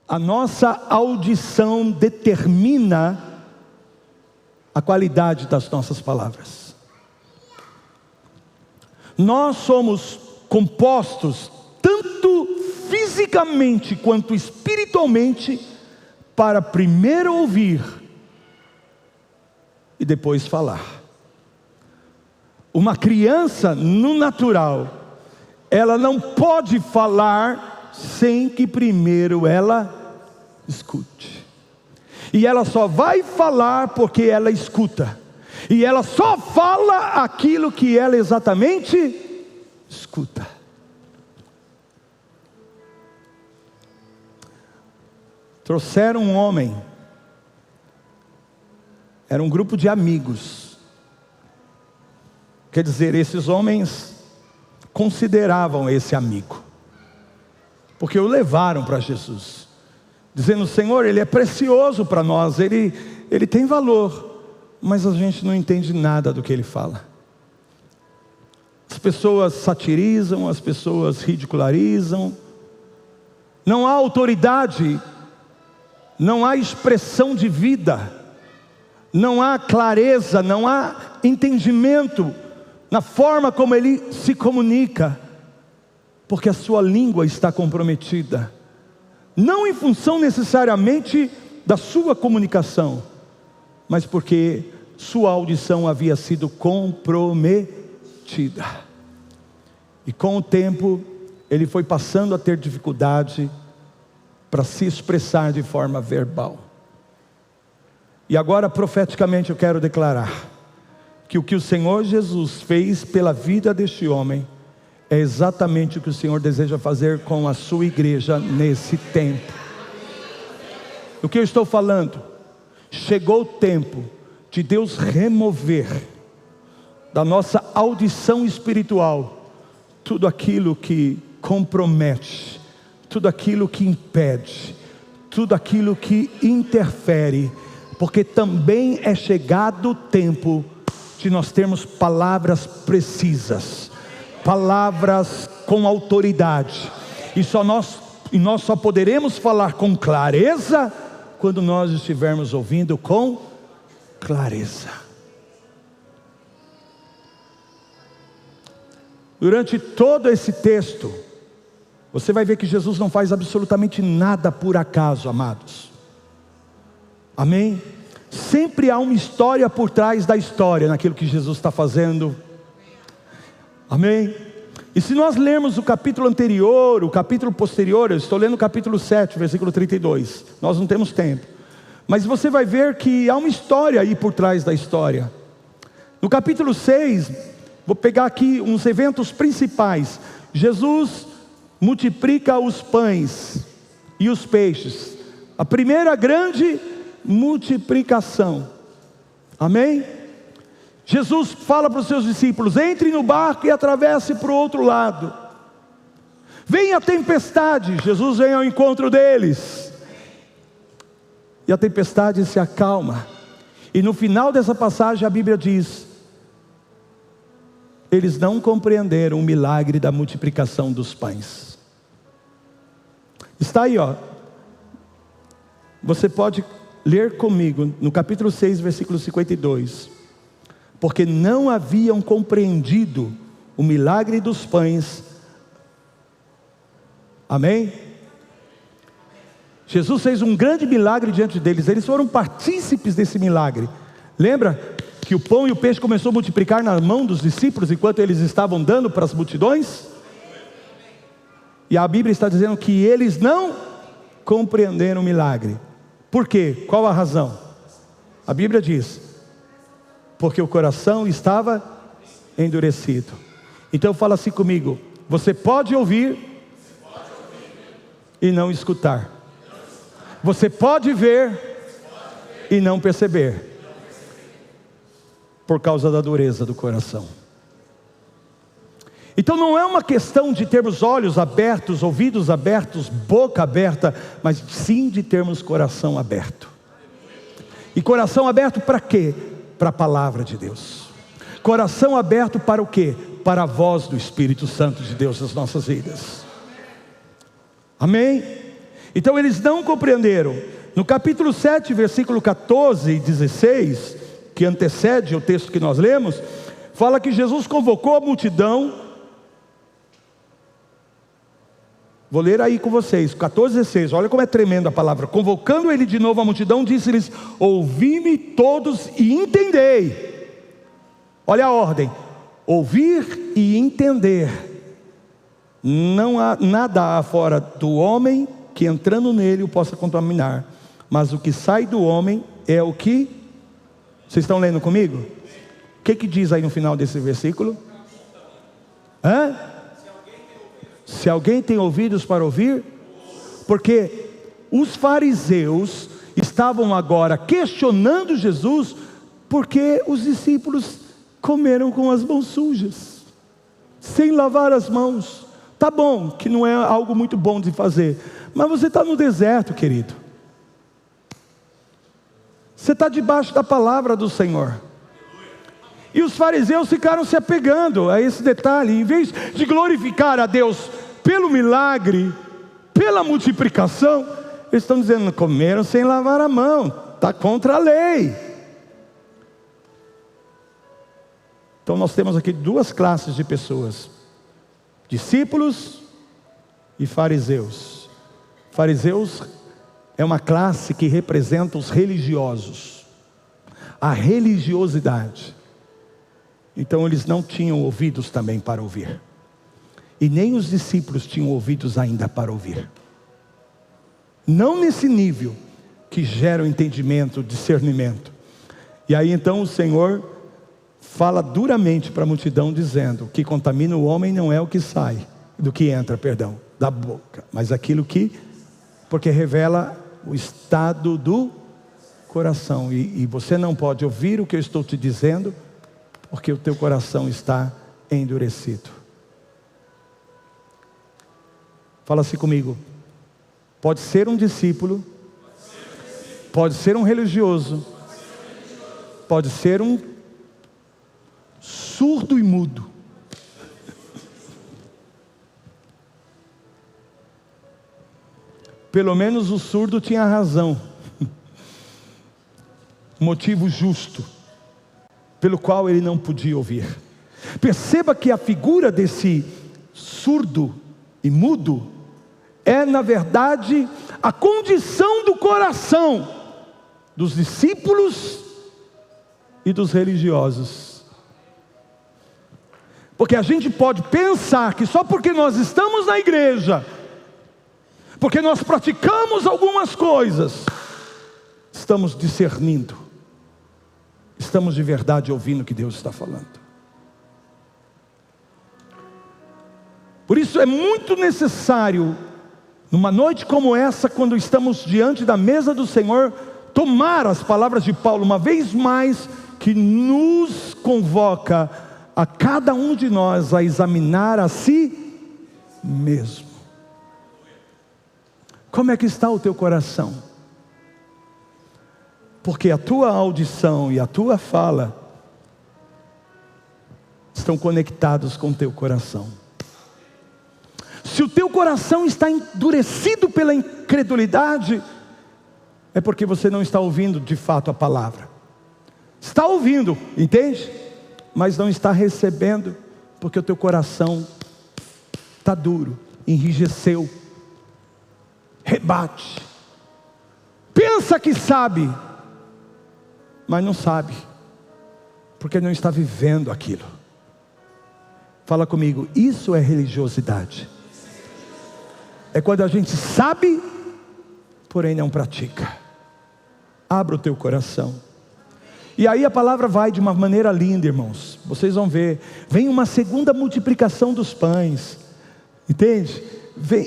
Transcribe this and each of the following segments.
A nossa audição determina a qualidade das nossas palavras. Nós somos compostos tanto fisicamente quanto espiritualmente para primeiro ouvir e depois falar. Uma criança no natural, ela não pode falar sem que primeiro ela escute. E ela só vai falar porque ela escuta. E ela só fala aquilo que ela exatamente escuta. Trouxeram um homem. Era um grupo de amigos. Quer dizer, esses homens consideravam esse amigo, porque o levaram para Jesus, dizendo: Senhor, ele é precioso para nós, ele tem valor, mas a gente não entende nada do que ele fala. As pessoas satirizam, as pessoas ridicularizam, não há autoridade, não há expressão de vida, não há clareza, não há entendimento na forma como ele se comunica, porque a sua língua está comprometida, não em função necessariamente da sua comunicação, mas porque sua audição havia sido comprometida. E com o tempo, ele foi passando a ter dificuldade para se expressar de forma verbal. E agora, profeticamente, eu quero declarar que o o Senhor Jesus fez pela vida deste homem é exatamente o que o Senhor deseja fazer com a sua igreja nesse tempo. O que eu estou falando? Chegou o tempo de Deus remover da nossa audição espiritual tudo aquilo que compromete, tudo aquilo que impede, tudo aquilo que interfere, porque também é chegado o tempo de nós termos palavras precisas, palavras com autoridade, e nós só poderemos falar com clareza quando nós estivermos ouvindo com clareza. Durante todo esse texto, você vai ver que Jesus não faz absolutamente nada por acaso, amados. Amém? Sempre há uma história por trás da história naquilo que Jesus está fazendo. Amém? E se nós lermos o capítulo anterior, o capítulo posterior, eu estou lendo o capítulo 7, versículo 32. Nós não temos tempo, mas você vai ver que há uma história aí por trás da história. No capítulo 6, vou pegar aqui uns eventos principais. Jesus multiplica os pães e os peixes. A primeira grande multiplicação. Amém? Jesus fala para os seus discípulos: entre no barco e atravesse para o outro lado. Vem a tempestade, Jesus vem ao encontro deles, e a tempestade se acalma. E no final dessa passagem a Bíblia diz: eles não compreenderam o milagre da multiplicação dos pães. Está aí, ó. Você pode ler comigo no capítulo 6, versículo 52. Porque não haviam compreendido o milagre dos pães. Amém? Jesus fez um grande milagre diante deles. Eles foram partícipes desse milagre. Lembra que o pão e o peixe começou a multiplicar na mão dos discípulos enquanto eles estavam dando para as multidões? E a Bíblia está dizendo que eles não compreenderam o milagre. Por quê? Qual a razão? A Bíblia diz: porque o coração estava endurecido. Então fala assim comigo: você pode ouvir e não escutar. Você pode ver e não perceber, por causa da dureza do coração. Então não é uma questão de termos olhos abertos, ouvidos abertos, boca aberta, mas sim de termos coração aberto. E coração aberto para quê? Para a palavra de Deus. Coração aberto para o quê? Para a voz do Espírito Santo de Deus nas nossas vidas. Amém? Então eles não compreenderam. No capítulo 7, versículo 14 e 16, que antecede o texto que nós lemos, fala que Jesus convocou a multidão. Vou ler aí com vocês, 14 e 16, olha como é tremenda a palavra. Convocando ele de novo a multidão, disse-lhes: ouvi-me todos e entendei. Olha a ordem: ouvir e entender. Não há nada fora do homem que entrando nele o possa contaminar, mas o que sai do homem é o que... Vocês estão lendo comigo? O que diz aí no final desse versículo? Hã? Se alguém tem ouvidos para ouvir, porque os fariseus estavam agora questionando Jesus, porque os discípulos comeram com as mãos sujas, sem lavar as mãos. Tá bom, que não é algo muito bom de fazer, mas você está no deserto, querido. Você está debaixo da palavra do Senhor. E os fariseus ficaram se apegando a esse detalhe. Em vez de glorificar a Deus pelo milagre, pela multiplicação, eles estão dizendo: comeram sem lavar a mão, está contra a lei. Então nós temos aqui duas classes de pessoas: discípulos e fariseus. Fariseus é uma classe que representa os religiosos, a religiosidade. Então eles não tinham ouvidos também para ouvir, e nem os discípulos tinham ouvidos ainda para ouvir. Não nesse nível que gera o entendimento, o discernimento. E aí então o Senhor fala duramente para a multidão, dizendo: o que contamina o homem não é o que sai, do que entra, perdão, da boca, mas aquilo que, porque revela o estado do coração. E você não pode ouvir o que eu estou te dizendo, porque o teu coração está endurecido. Fala assim comigo: pode ser um discípulo, pode ser um religioso, pode ser um surdo e mudo. Pelo menos o surdo tinha razão, motivo justo pelo qual ele não podia ouvir. Perceba que a figura desse surdo e mudo é, na verdade, a condição do coração dos discípulos e dos religiosos. Porque a gente pode pensar que só porque nós estamos na igreja, porque nós praticamos algumas coisas, estamos discernindo, estamos de verdade ouvindo o que Deus está falando. Por isso é muito necessário, numa noite como essa, quando estamos diante da mesa do Senhor, tomar as palavras de Paulo uma vez mais, que nos convoca a cada um de nós a examinar a si mesmo. Como é que está o teu coração? Porque a tua audição e a tua fala estão conectados com o teu coração. Se o teu coração está endurecido pela incredulidade, é porque você não está ouvindo de fato a palavra. Está ouvindo, entende? Mas não está recebendo, porque o teu coração está duro, enrijeceu, rebate, pensa que sabe, mas não sabe, porque não está vivendo aquilo. Fala comigo: isso é religiosidade. É quando a gente sabe, porém não pratica. Abra o teu coração. E aí a palavra vai de uma maneira linda, irmãos. Vocês vão ver. Vem uma segunda multiplicação dos pães. Entende?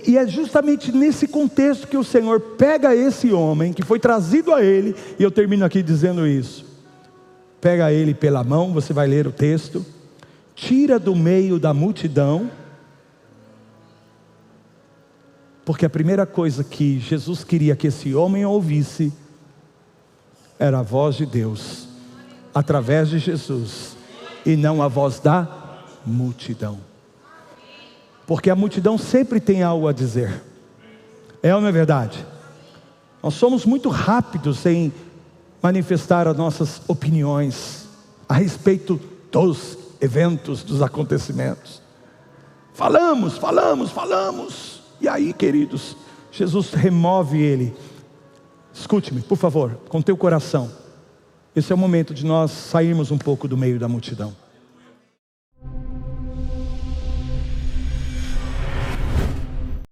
E é justamente nesse contexto que o Senhor pega esse homem, que foi trazido a ele. E eu termino aqui dizendo isso. Pega ele pela mão, você vai ler o texto. Tira do meio da multidão. Porque a primeira coisa que Jesus queria que esse homem ouvisse era a voz de Deus, através de Jesus, e não a voz da multidão. Porque a multidão sempre tem algo a dizer. É ou não é verdade? Nós somos muito rápidos em manifestar as nossas opiniões a respeito dos eventos, dos acontecimentos. Falamos. E aí, queridos, Jesus remove ele. Escute-me, por favor, com teu coração. Esse é o momento de nós sairmos um pouco do meio da multidão.